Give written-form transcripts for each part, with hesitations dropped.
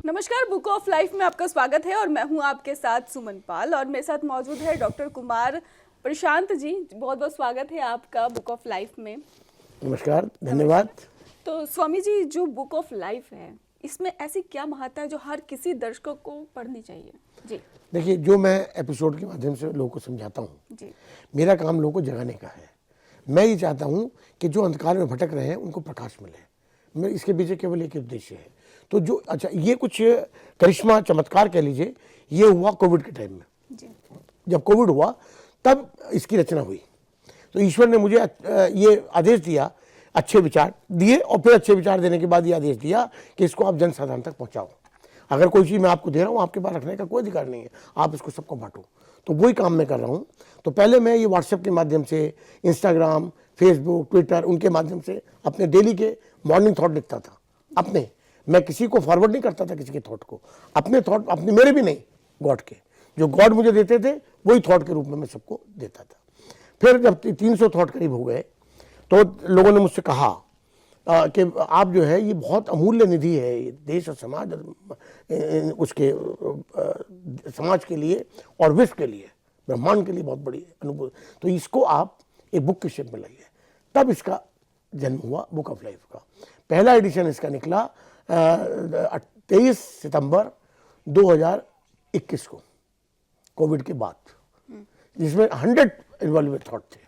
नमस्कार, book of life में आपका स्वागत है और मैं हूं आपके साथ सुमन पाल और मेरे साथ मौजूद है डॉक्टर कुमार प्रशांत जी। बहुत बहुत स्वागत है आपका बुक ऑफ लाइफ में। नमस्कार, धन्यवाद। तो स्वामी जी, जो बुक ऑफ लाइफ है इसमें ऐसी क्या महत्ता है जो हर किसी दर्शकों को पढ़नी चाहिए? जी देखिए, जो मैं एपिसोड के माध्यम से लोगों को समझाता हूँ, जी, मेरा काम लोगों को जगाने का है। मैं ये चाहता हूँ कि जो अंधकार में भटक रहे हैं उनको प्रकाश मिले। मैं इसके पीछे केवल एक उद्देश्य है। तो जो अच्छा, ये कुछ करिश्मा चमत्कार कह लीजिए, ये हुआ कोविड के टाइम में। जी जब कोविड हुआ तब इसकी रचना हुई। तो ईश्वर ने मुझे ये आदेश दिया, अच्छे विचार दिए, और फिर अच्छे विचार देने के बाद ये आदेश दिया कि इसको आप जन साधारण तक पहुँचाओ। अगर कोई चीज़ मैं आपको दे रहा हूँ, आपके पास रखने का कोई अधिकार नहीं है, आप इसको सबको बांटो। तो वही काम मैं कर रहा हूँ। तो पहले मैं ये व्हाट्सएप के माध्यम से, इंस्टाग्राम, फेसबुक, ट्विटर, उनके माध्यम से अपने डेली के मॉर्निंग थॉट लिखता था। अपने, मैं किसी को फॉरवर्ड नहीं करता था, किसी के थॉट को। अपने थॉट, अपने मेरे भी नहीं, गॉड के, जो गॉड मुझे देते थे वही थॉट के रूप में मैं सबको देता था। फिर जब 300 थॉट करीब हो गए तो लोगों ने मुझसे कहा कि आप जो है, ये बहुत अमूल्य निधि है, ये देश और समाज, उसके समाज के लिए और विश्व के लिए, ब्रह्मांड के लिए बहुत बड़ी अनुभूति। तो इसको आप एक बुक की शेप में लाइए। तब इसका जन्म हुआ बुक ऑफ लाइफ का। पहला एडिशन इसका निकला 23 सितंबर 2021 को, कोविड के बाद, जिसमें 100 इवैल्यूएट थॉट थे।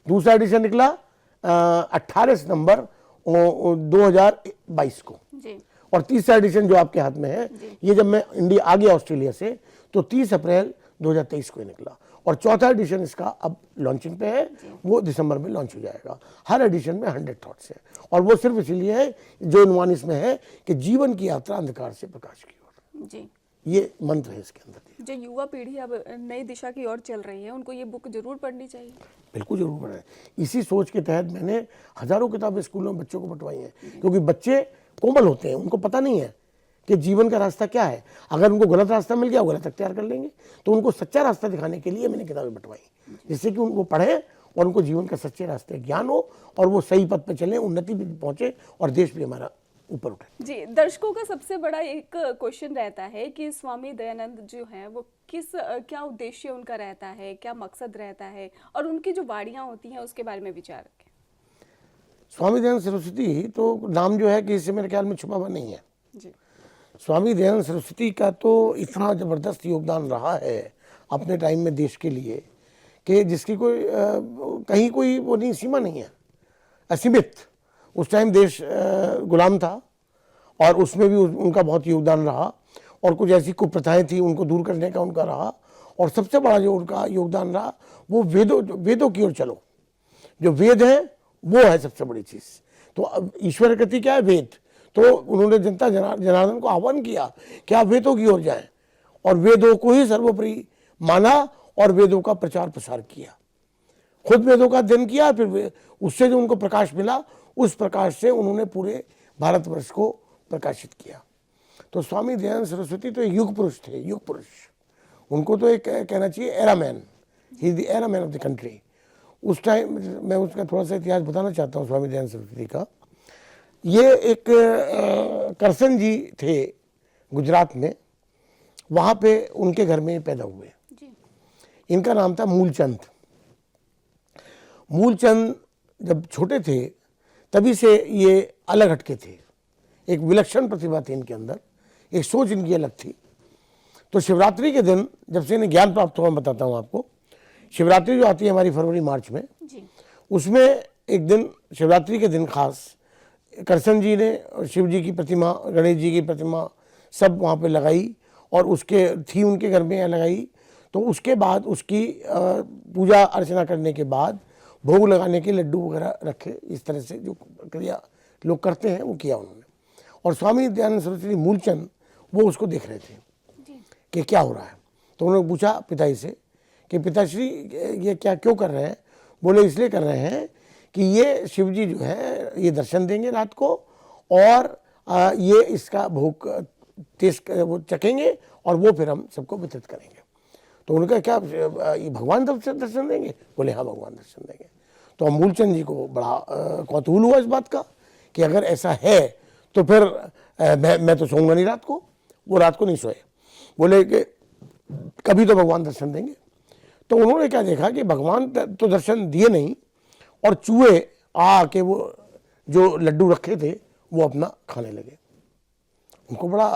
दूसरा एडिशन निकला 18 सितंबर 2022 को जी। और तीसरा एडिशन जो आपके हाथ में है, ये जब मैं इंडिया आ गया ऑस्ट्रेलिया से, तो 30 अप्रैल 2023 को निकला। और चौथा एडिशन इसका अब लॉन्चिंग पे है, वो दिसंबर में लॉन्च हो जाएगा। हर एडिशन में 100 थॉट्स है, और वो सिर्फ इसलिए है जो इनवान इसमें है कि जीवन की यात्रा अंधकार से प्रकाश की ओर। जी, ये मंत्र है इसके अंदर। जो युवा पीढ़ी अब नई दिशा की ओर चल रही है, उनको ये बुक जरूर पढ़नी चाहिए। बिल्कुल जरूर पढ़ें। इसी सोच के तहत मैंने हजारों किताबें स्कूलों में बच्चों को बंटवाई हैं, क्योंकि बच्चे कोमल होते हैं, उनको पता नहीं है कि जीवन का रास्ता क्या है। अगर उनको गलत रास्ता मिल गया, वो गलत अख्तियार कर लेंगे। तो उनको सच्चा रास्ता दिखाने के लिए मैंने किताबें बंटवाई, जिससे कि उनको पढ़ें और उनको जीवन का सच्चे रास्ते ज्ञान हो, और वो सही पथ पे चलें, उन्नति भी पहुंचे, और देश भी हमारा ऊपर उठे। जी, दर्शकों का सबसे बड़ा एक क्वेश्चन रहता है कि स्वामी दयानंद जो हैं वो क्या उद्देश्य उनका रहता है, क्या मकसद रहता है, और उनकी जो वाणियां होती हैं उसके बारे में विचार रखें। स्वामी दयानंद सरस्वती तो नाम जो है कि इससे मेरे ख्याल में छुपा हुआ नहीं है। जी स्वामी दयानंद सरस्वती का तो इतना ज़बरदस्त योगदान रहा है अपने टाइम में देश के लिए, कि जिसकी कोई कहीं कोई वो नहीं, सीमा नहीं है, असीमित। उस टाइम देश गुलाम था, और उसमें भी उनका बहुत योगदान रहा, और कुछ ऐसी कुप्रथाएं थी, उनको दूर करने का उनका रहा। और सबसे बड़ा जो उनका योगदान रहा, वो वेदों की ओर चलो। जो वेद है वो है सबसे बड़ी चीज़। तो अब ईश्वर गति क्या है? वेद। तो उन्होंने जनता जनार्दन को आह्वान किया कि आप वेदों की ओर जाएं, और वेदों को ही सर्वोपरि माना, और वेदों का प्रचार प्रसार किया। खुद वेदों का अध्ययन किया, फिर उससे जो उनको प्रकाश मिला, उस प्रकाश से उन्होंने पूरे भारतवर्ष को प्रकाशित किया। तो स्वामी दयानंद सरस्वती तो एक युग पुरुष थे, युग पुरुष। उनको तो एक कहना चाहिए era man, he is the era man of the country. उस टाइम मैं उसका थोड़ा सा इतिहास बताना चाहता हूँ स्वामी दयानंद सरस्वती का। ये एक करसन जी थे गुजरात में, वहाँ पे उनके घर में पैदा हुए। इनका नाम था मूलचंद। मूलचंद जब छोटे थे तभी से ये अलग हटके थे, एक विलक्षण प्रतिभा थी इनके अंदर, एक सोच इनकी अलग थी। तो शिवरात्रि के दिन जब से इन्हें ज्ञान प्राप्त हुआ, मैं बताता हूँ आपको। शिवरात्रि जो आती है हमारी फरवरी मार्च में जी। उसमें एक दिन, शिवरात्रि के दिन खास, करसन जी ने शिव जी की प्रतिमा, गणेश जी की प्रतिमा सब वहाँ पे लगाई, और उसके थी उनके घर में यहाँ लगाई। तो उसके बाद उसकी पूजा अर्चना करने के बाद भोग लगाने के लड्डू वगैरह रखे। इस तरह से जो क्रिया लोग करते हैं वो किया उन्होंने। और स्वामी दयानंद सरस्वती मूलचंद वो उसको देख रहे थे कि क्या हो रहा है। तो उन्होंने पूछा पिताजी से कि पिताश्री ये क्या क्यों कर रहे हैं? बोले इसलिए कर रहे हैं कि ये शिव जी जो है ये दर्शन देंगे रात को, और ये इसका भोग टेस्ट वो चखेंगे, और वो फिर हम सबको वितरित करेंगे। तो उन्होंने कहा क्या ये भगवान दर्शन देंगे? बोले हाँ, भगवान दर्शन देंगे। तो मूलचंद जी को बड़ा कौतूहल हुआ इस बात का कि अगर ऐसा है तो फिर मैं तो सोऊंगा नहीं रात को। वो रात को नहीं सोए, बोले कि कभी तो भगवान दर्शन देंगे। तो उन्होंने क्या देखा कि भगवान तो दर्शन दिए नहीं, और चूहे आके वो जो लड्डू रखे थे वो अपना खाने लगे। उनको बड़ा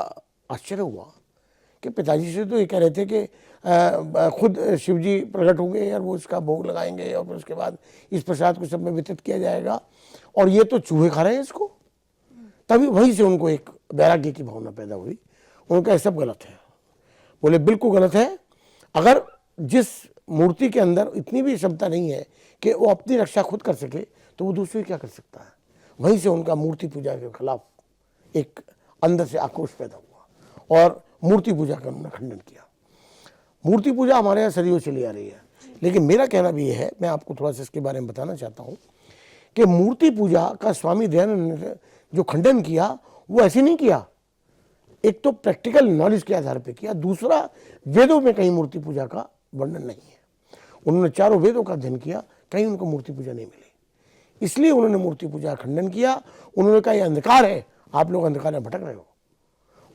आश्चर्य हुआ कि पिताजी से तो ये कह रहे थे कि खुद शिव जी प्रकट होंगे और वो इसका भोग लगाएंगे और फिर उसके बाद इस प्रसाद को सब में वितरित किया जाएगा, और ये तो चूहे खा रहे हैं इसको। तभी वहीं से उनको एक वैराग्य की भावना पैदा हुई। उनका ये सब गलत है। बोले बिल्कुल गलत है। अगर जिस मूर्ति के अंदर इतनी भी क्षमता नहीं है कि वो अपनी रक्षा खुद कर सके, तो वो दूसरी क्या कर सकता है। वहीं से उनका मूर्ति पूजा के खिलाफ एक अंदर से आक्रोश पैदा हुआ और मूर्ति पूजा का उन्होंने खंडन किया। मूर्ति पूजा हमारे यहाँ सदियों चली आ रही है, लेकिन मेरा कहना भी ये है, मैं आपको थोड़ा सा इसके बारे में बताना चाहता हूँ कि मूर्ति पूजा का स्वामी दयानंद ने जो खंडन किया वो ऐसे नहीं किया। एक तो प्रैक्टिकल नॉलेज के आधार पर किया, दूसरा वेदों में कहीं मूर्ति पूजा का वर्णन नहीं है। उन्होंने चारों वेदों का अध्ययन किया, कहीं उनको मूर्ति पूजा नहीं मिली, इसलिए उन्होंने मूर्ति पूजा का खंडन किया। उन्होंने कहा यह अंधकार है, आप लोग अंधकार में भटक रहे हो,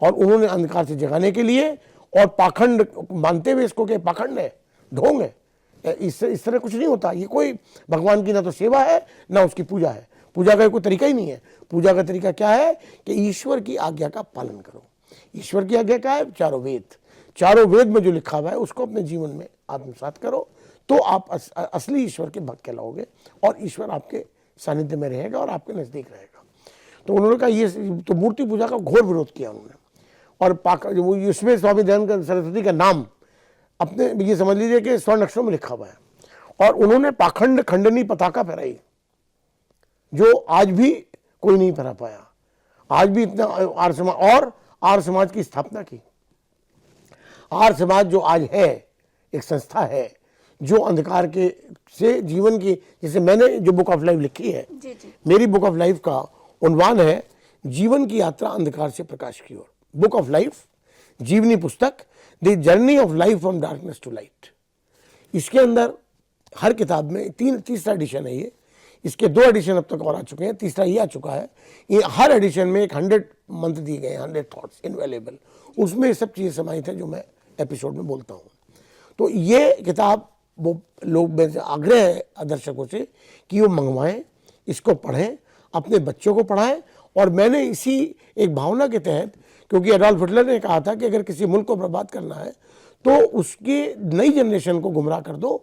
और उन्होंने अंधकार से जगाने के लिए और पाखंड मानते हुए इसको कि पाखंड है, ढोंग है, इस तरह कुछ नहीं होता। ये कोई भगवान की ना तो सेवा है ना उसकी पूजा है। पूजा का कोई तरीका ही नहीं है। पूजा का तरीका क्या है कि ईश्वर की आज्ञा का पालन करो। ईश्वर की आज्ञा क्या है? चारों वेद। चारों वेद में जो लिखा हुआ है उसको अपने जीवन में आत्मसात करो, तो आप असली ईश्वर के भक्त कहलाओगे और ईश्वर आपके सानिध्य में रहेगा और आपके नजदीक रहेगा। तो उन्होंने कहा ये तो मूर्ति पूजा का घोर विरोध किया उन्होंने। और इसमें स्वामी दयानंद सरस्वती का नाम अपने ये समझ लीजिए कि स्वर्ण अक्षरों में लिखा हुआ है। और उन्होंने पाखंड खंडनी पताका फहराई, जो आज भी कोई नहीं फहरा पाया। आज भी इतना आर्य समाज, और आर्य समाज की स्थापना की। आर्य समाज जो आज है एक संस्था है जो अंधकार के से जीवन की, जैसे मैंने जो बुक ऑफ लाइफ लिखी है, जी। मेरी बुक ऑफ लाइफ का उन्वान है जीवन की यात्रा अंधकार से प्रकाश की ओर। बुक ऑफ लाइफ, जीवनी पुस्तक, the journey of life from darkness to light. इसके अंदर हर किताब में तीसरा एडिशन है ये। इसके 2 एडिशन अब तक और आ चुके हैं, तीसरा ये आ चुका है। ये हर एडिशन में एक 100 मंत्र दिए गए, 100 थॉट्स इनवेलेबल। उसमें सब चीज़ें समाहित है जो मैं एपिसोड में बोलता हूँ। तो ये किताब वो लोग, मेरे आग्रह है दर्शकों से कि वो मंगवाएं, इसको पढ़ें, अपने बच्चों को पढ़ाएं। और मैंने इसी एक भावना के तहत, क्योंकि एडोल्फ हिटलर ने कहा था कि अगर किसी मुल्क को बर्बाद करना है तो उसकी नई जनरेशन को गुमराह कर दो,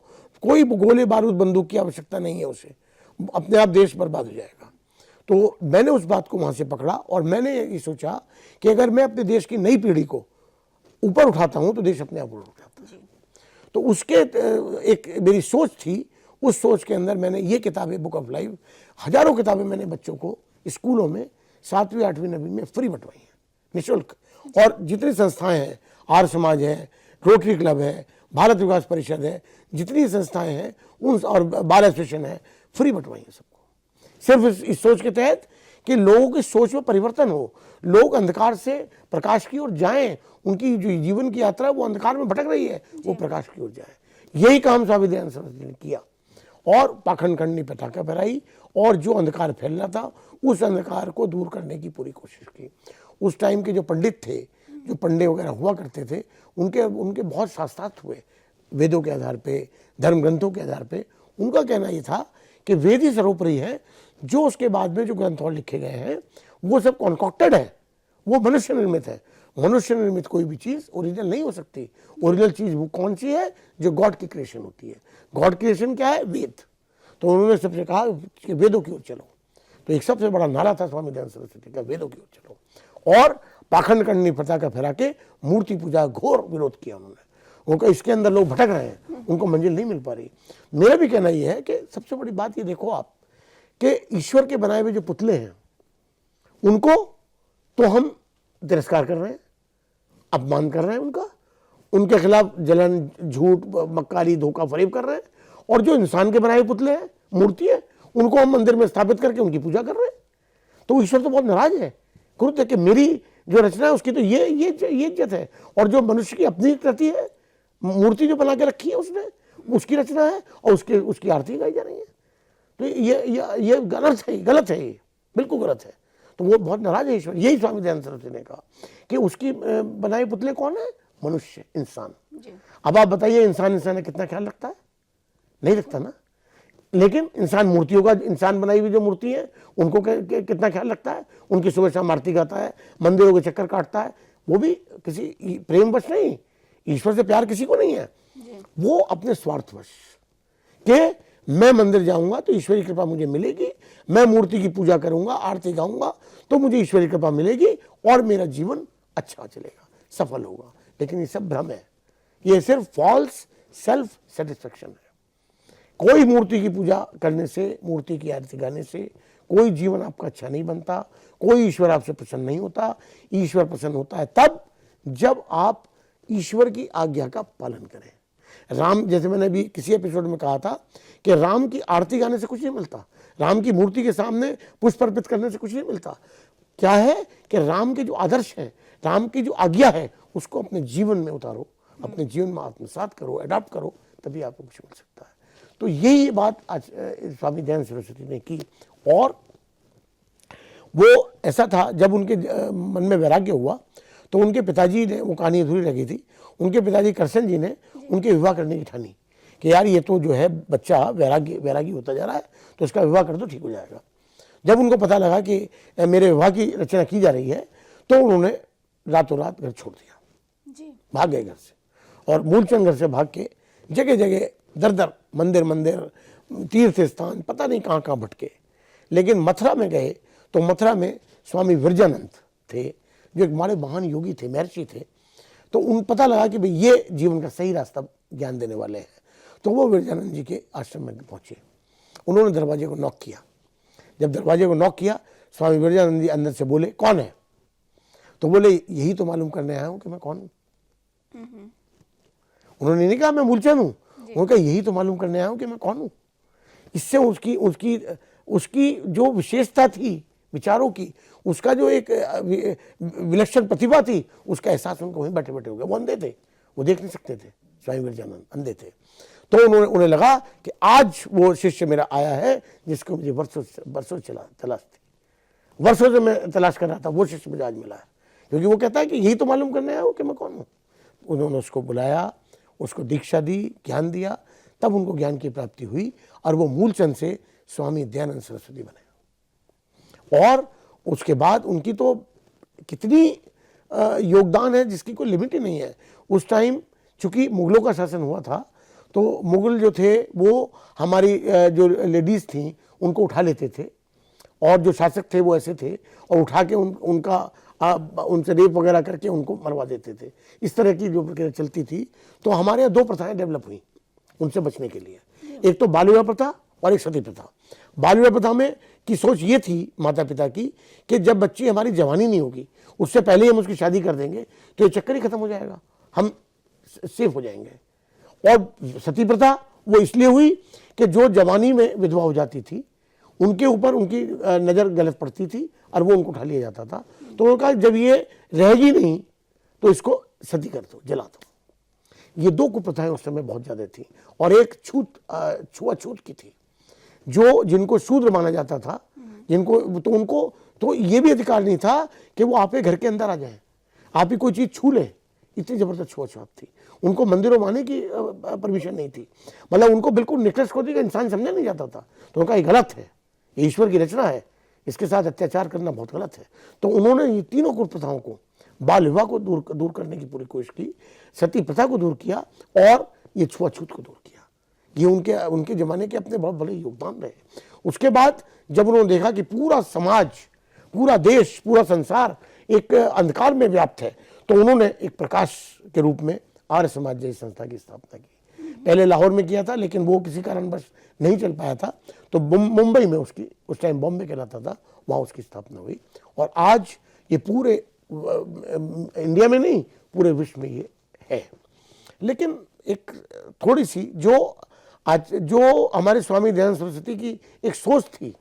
कोई गोले बारूद बंदूक की आवश्यकता नहीं है, उसे अपने आप देश बर्बाद हो जाएगा। तो मैंने उस बात को वहाँ से पकड़ा और मैंने ये सोचा कि अगर मैं अपने देश की नई पीढ़ी को ऊपर उठाता हूँ तो देश अपने आप ऊपर उठाता है। तो उसके एक मेरी सोच थी, उस सोच के अंदर मैंने ये किताबें, बुक ऑफ लाइफ, हजारों किताबें मैंने बच्चों को स्कूलों में 7वीं 8वीं 9वीं में फ्री बंटवाई हैं, निःशुल्क। और जितनी संस्थाएं हैं, आर्य समाज है, रोटरी क्लब है, भारत विकास परिषद है, जितनी संस्थाएं हैं उन, और बाल एसोसिएशन है, फ्री बंटवाई है सबको। सिर्फ इस सोच के तहत कि लोगों की सोच में परिवर्तन हो, लोग अंधकार से प्रकाश की ओर जाएं, उनकी जो जीवन की यात्रा है वो अंधकार में भटक रही है, वो प्रकाश की ओर जाए। यही काम स्वामी दयानंद सरस्वती ने किया और पाखंड खंडनी पताका फहराई और जो अंधकार फैलना था उस अंधकार को दूर करने की पूरी कोशिश की। उस टाइम के जो पंडित थे, जो पंडे वगैरह हुआ करते थे, उनके बहुत शास्त्रार्थ हुए वेदों के आधार पे, धर्म ग्रंथों के आधार पे। उनका कहना ये था कि वेद ही सर्वोपरि है, जो उसके बाद में जो ग्रंथ और लिखे गए हैं वो सब कॉन्कॉक्टेड है, वो मनुष्य निर्मित है। मनुष्य निर्मित कोई भी चीज़ ओरिजिनल नहीं हो सकती। ओरिजिनल चीज़ वो कौन सी है? जो गॉड की क्रिएशन होती है। गॉड क्रिएशन क्या है? वेद। तो उन्होंने सबसे कहा कि वेदों की ओर चलो। तो एक सबसे बड़ा नारा था स्वामी दयानंद सरस्वती का, वेदों की ओर चलो। और पाखंड खंडनी पताका फहरा के मूर्ति पूजा घोर विरोध किया उन्होंने। उनका इसके अंदर लोग भटक रहे हैं, उनको मंजिल नहीं मिल पा रही। मेरा भी कहना यह है कि सबसे बड़ी बात ये देखो आप कि ईश्वर के बनाए हुए जो पुतले हैं उनको तो हम तिरस्कार कर रहे हैं, अपमान कर रहे हैं उनका, उनके खिलाफ जलन, झूठ, मक्कारी, धोखा फरेब कर रहे हैं। और जो इंसान के बनाए हुए पुतले हैं, मूर्ति है, उनको हम मंदिर में स्थापित करके उनकी पूजा कर रहे हैं। तो ईश्वर तो बहुत नाराज है, क्रोध है कि मेरी जो रचना है उसकी तो ये इज्जत है, और जो मनुष्य की अपनी कृति है, मूर्ति जो बना के रखी है उसने, उसकी रचना है और उसकी आरती गाई जा रही है। तो ये गलत है, ये बिल्कुल गलत है। तो वो बहुत नाराज है ईश्वर। यही स्वामी दयानंद सरस्वती ने कहा कि उसकी बनाए पुतले कौन है? मनुष्य, इंसान। अब आप बताइए, इंसान का कितना ख्याल रखता है? नहीं रखता ना। लेकिन इंसान मूर्तियों का, इंसान बनाई हुई जो मूर्ति है उनको कितना ख्याल रखता है? उनकी सुबह शाम आरती गाता है, मंदिरों के चक्कर काटता है, वो भी किसी प्रेमवश नहीं, ईश्वर से प्यार किसी को नहीं है, वो अपने स्वार्थवश के मैं मंदिर जाऊंगा तो ईश्वरी कृपा मुझे मिलेगी, मैं मूर्ति की पूजा करूंगा, आरती गाऊंगा तो मुझे ईश्वरी कृपा मिलेगी और मेरा जीवन अच्छा चलेगा, सफल होगा। लेकिन ये सब भ्रम है, ये सिर्फ फॉल्स सेल्फ सेटिस्फेक्शन है। कोई मूर्ति की पूजा करने से, मूर्ति की आरती गाने से कोई जीवन आपका अच्छा नहीं बनता, कोई ईश्वर आपसे प्रसन्न नहीं होता। ईश्वर प्रसन्न होता है तब जब आप ईश्वर की आज्ञा का पालन करें। राम, जैसे मैंने अभी किसी एपिसोड में कहा था कि राम की आरती गाने से कुछ नहीं मिलता, राम की मूर्ति के सामने पुष्प अर्पित करने से कुछ नहीं मिलता। क्या है कि राम के जो आदर्श है, राम की जो आज्ञा है, उसको अपने जीवन में उतारो, अपने जीवन में आत्मसात करो, अडॉप्ट करो, तभी आपको कुछ मिल सकता है। तो यही बात आज स्वामी दयानंद सरस्वती ने की। और वो ऐसा था, जब उनके मन में वैराग्य हुआ तो उनके पिताजी ने, वो कहानी अधूरी रह गई थी, उनके पिताजी करसन जी ने उनके विवाह करने की ठानी कि यार ये तो जो है बच्चा वैरागी होता जा रहा है, तो इसका विवाह कर दो, ठीक हो जाएगा। जब उनको पता लगा कि मेरे विवाह की रचना की जा रही है तो उन्होंने रातों रात घर छोड़ दिया, भाग गए घर से। और मूलचंद घर से भाग के जगह जगह दर मंदिर तीर्थ स्थान पता नहीं कहाँ कहाँ भटके। लेकिन मथुरा में गए तो मथुरा में स्वामी विरजानंद थे, जो एक बड़े महान योगी थे, महर्षि थे। तो उन पता लगा कि भाई ये जीवन का सही रास्ता ज्ञान देने वाले हैं। तो वो विरजानंद जी के आश्रम में पहुंचे, उन्होंने दरवाजे को नॉक किया। जब दरवाजे को नॉक किया, स्वामी विरजानंद जी अंदर से बोले, कौन है? तो बोले, यही तो मालूम करने आया हूं कि मैं कौन हूं। उन्होंने नहीं कहा मैं मूलचंद हूं, उन्होंने कहा यही तो मालूम करने आया हूं कि मैं कौन हूं। इससे उसकी जो विशेषता थी विचारों की, उसका जो एक विलक्षण प्रतिभा थी, उसका एहसास उनको वहीं बैठे बैठे हो गया। वो अंधे थे, वो देख नहीं सकते थे, स्वामी विरजानंद अंधे थे। तो उन्हें लगा कि आज वो शिष्य मेरा आया है जिसको मुझे वर्षों तलाश थी, वर्षों से मैं तलाश कर रहा था, वो शिष्य मुझे आज मिला है। क्योंकि वो कहता है कि यही तो मालूम करने आया हूं कि मैं कौन हूं। उन्होंने उसको बुलाया, उसको दीक्षा दी, ज्ञान दिया, तब उनको ज्ञान की प्राप्ति हुई और वो मूलचंद से स्वामी दयानंद सरस्वती बने। और उसके बाद उनकी तो कितनी योगदान है जिसकी कोई लिमिट ही नहीं है। उस टाइम चूंकि मुगलों का शासन हुआ था, तो मुगल जो थे वो हमारी जो लेडीज थी उनको उठा लेते थे, और जो शासक थे वो ऐसे थे, और उठा के उनसे रेप वगैरह करके उनको मरवा देते थे। इस तरह की जो प्रक्रिया चलती थी। तो हमारे यहाँ दो प्रथाएं डेवलप हुई उनसे बचने के लिए, एक तो बाल विवाह प्रथा और एक सती प्रथा। बाल विवाह प्रथा में की सोच ये थी माता पिता की कि जब बच्ची हमारी जवानी नहीं होगी, उससे पहले ही हम उसकी शादी कर देंगे तो ये चक्कर ही खत्म हो जाएगा, हम सेफ हो जाएंगे। और सती प्रथा वो इसलिए हुई कि जो जवानी में विधवा हो जाती थी उनके ऊपर उनकी नज़र गलत पड़ती थी और वो उनको उठा लिया जाता था। तो उन्होंने कहा जब ये रहेगी नहीं तो इसको सती कर दो, जला दो। ये दो कुप्रथाएं उस समय बहुत ज़्यादा थी। और एक छुआछूत की थी, जो जिनको शूद्र माना जाता था, जिनको तो उनको तो ये भी अधिकार नहीं था कि वो आपके घर के अंदर आ जाए, आप ही कोई चीज़ छू ले। इतनी ज़बरदस्त छुआछूत थी। उनको मंदिरों में आने की परमिशन नहीं थी, मतलब उनको बिल्कुल निकृष्ट को का इंसान समझा नहीं जाता था। तो उनका ये गलत है, ये ईश्वर की रचना है, इसके साथ अत्याचार करना बहुत गलत है। तो उन्होंने ये तीनों कुप्रथाओं को, बाल विवाह को दूर करने की पूरी कोशिश की, सती प्रथा को दूर किया और ये छुआछूत को दूर किया। ये उनके ज़माने के अपने बहुत बड़े योगदान रहे। उसके बाद जब उन्होंने देखा कि पूरा समाज, पूरा देश, पूरा संसार एक अंधकार में व्याप्त है, तो उन्होंने एक प्रकाश के रूप में आर्य समाज जैसी संस्था की स्थापना की। पहले लाहौर में किया था, लेकिन वो किसी कारणवश नहीं चल पाया था, तो मुंबई में उसकी, उस टाइम बॉम्बे कहलाता था, वहाँ उसकी स्थापना हुई। और आज ये पूरे इंडिया में नहीं, पूरे विश्व में ये है। लेकिन एक थोड़ी सी जो हमारे स्वामी दयानंद सरस्वती की एक सोच थी,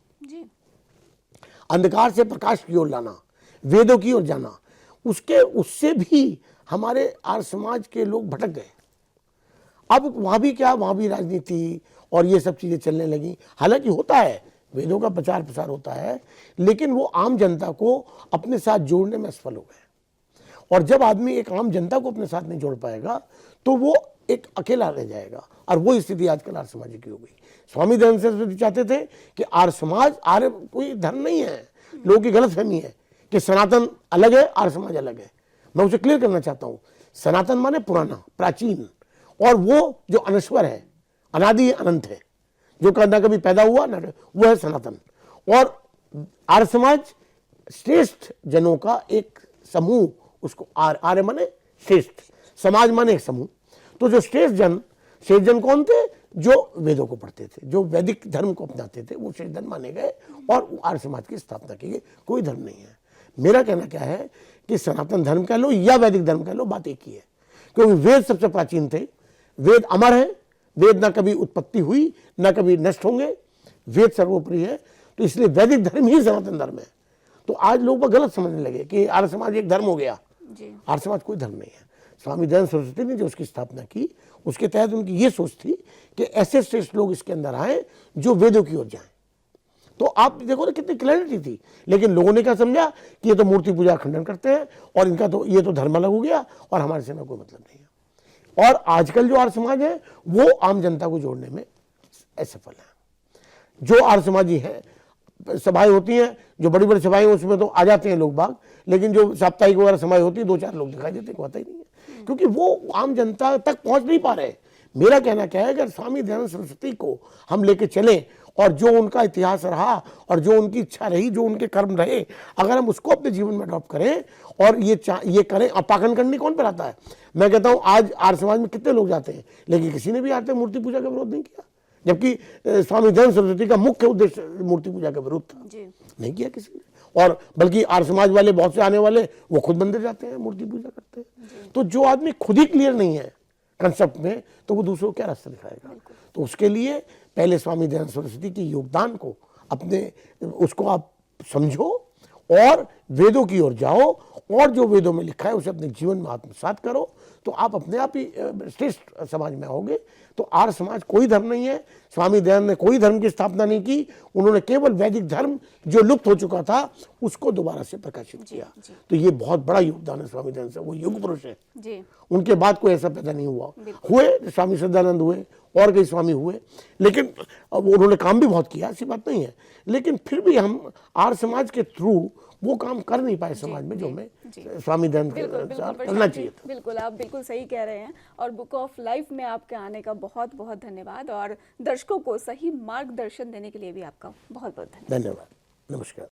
अंधकार से प्रकाश की ओर लाना, वेदों की ओर जाना, उससे भी हमारे आर्य समाज के लोग भटक गए। अब वहाँ भी क्या, वहाँ भी राजनीति और ये सब चीज़ें चलने लगी। हालांकि होता है, वेदों का प्रचार प्रसार होता है, लेकिन वो आम जनता को अपने साथ जोड़ने में असफल हो गए। और जब आदमी एक आम जनता को अपने साथ नहीं जोड़ पाएगा तो वो एक अकेला रह जाएगा, और वो स्थिति आजकल आर्य समाज की हो गई। स्वामी दयानंद सरस्वती चाहते थे कि आर्य समाज, आर्य कोई धर्म नहीं है, लोगों की गलतफहमी है कि सनातन अलग है, आर्य समाज अलग है। मैं उसे क्लियर करना चाहता हूं, सनातन माने पुराना, प्राचीन, और वो जो अनश्वर है, अनादि अनंत है, जो ना कभी पैदा हुआ ना, वो है सनातन। और आर्य समाज श्रेष्ठ जनों का एक समूह, उसको आर्य माने श्रेष्ठ, समाज माने एक समूह। तो जो श्रेष्ठ जन कौन थे? जो वेदों को पढ़ते थे, जो वैदिक धर्म को अपनाते थे, वो श्रेष्ठ जन माने गए और आर्य समाज की स्थापना की गई। कोई धर्म नहीं है। मेरा कहना क्या है कि सनातन धर्म कह लो या वैदिक धर्म कह लो, बात एक ही है, क्योंकि वेद सबसे प्राचीन थे, वेद अमर है, वेद ना कभी उत्पत्ति हुई ना कभी नष्ट होंगे, वेद सर्वोपरि है। तो इसलिए वैदिक धर्म ही सनातन धर्म है। तो आज लोग गलत समझने लगे कि आर्य समाज एक धर्म हो गया। आर्य समाज कोई धर्म नहीं है। स्वामी दयानंद सरस्वती ने जो उसकी स्थापना की, उसके तहत उनकी ये सोच थी कि ऐसे श्रेष्ठ लोग इसके अंदर आए जो वेदों की ओर जाएं। तो आप देखो ना कितनी क्लैरिटी थी। लेकिन लोगों ने क्या समझा कि ये तो मूर्ति पूजा खंडन करते हैं और इनका तो ये तो धर्म अलग हो गया और हमारे से कोई मतलब नहीं है। और आजकल जो आर्य समाज है वो आम जनता को जोड़ने में असफल है। जो आर्य समाजी है, सभाएं होती हैं, जो बड़ी बड़ी सभाएं, उसमें तो आ जाते हैं लोग बाग, लेकिन जो साप्ताहिक वगैरह सभाएं होती है, 2-4 लोग दिखाई देते हैं, होता ही नहीं है, क्योंकि वो आम जनता तक पहुंच नहीं पा रहे। मेरा कहना क्या है, अगर स्वामी दयानंद सरस्वती को हम लेके चलें और जो उनका इतिहास रहा और जो उनकी इच्छा रही, जो उनके कर्म रहे, अगर हम उसको अपने जीवन में अडॉप्ट करें और ये करें। अब पाखंड करनी कौन पर आता है? मैं कहता हूं आज आर्य समाज में कितने लोग जाते हैं, लेकिन किसी ने भी आज तक मूर्ति पूजा का विरोध नहीं किया, जबकि स्वामी दयानंद सरस्वती का मुख्य उद्देश्य मूर्ति पूजा का विरोध था। नहीं किया किसी ने। और बल्कि आर्य समाज वाले बहुत से आने वाले वो खुद मंदिर जाते हैं, मूर्ति पूजा करते हैं। तो जो आदमी खुद ही क्लियर नहीं है कंसेप्ट में, तो वो दूसरों को क्या रास्ता दिखाएगा? तो उसके लिए पहले स्वामी दयानंद सरस्वती के योगदान को उसको आप समझो और वेदों की ओर जाओ, और जो वेदों में लिखा है उसे अपने जीवन में आत्मसात करो, तो आप अपने आप ही श्रेष्ठ समाज में आओगे। तो आर्य समाज कोई धर्म नहीं है। स्वामी दयानंद ने कोई धर्म की स्थापना नहीं की, उन्होंने केवल वैदिक धर्म जो लुप्त हो चुका था उसको दोबारा से प्रकाशित किया। तो ये बहुत बड़ा योगदान है स्वामी दयानंद से, वो युग पुरुष है। उनके बाद कोई ऐसा पैदा नहीं हुआ। हुए स्वामी सदानंद हुए और कई स्वामी हुए, लेकिन उन्होंने काम भी बहुत किया, ऐसी बात नहीं है, लेकिन फिर भी हम आर्य समाज के थ्रू वो काम कर नहीं पाए समाज में जो हमें स्वामी दयानंद करना चाहिए था। बिल्कुल, आप बिल्कुल सही कह रहे हैं। और बुक ऑफ लाइफ में आपके आने का बहुत बहुत धन्यवाद, और दर्शकों को सही मार्गदर्शन देने के लिए भी आपका बहुत बहुत धन्यवाद। नमस्कार।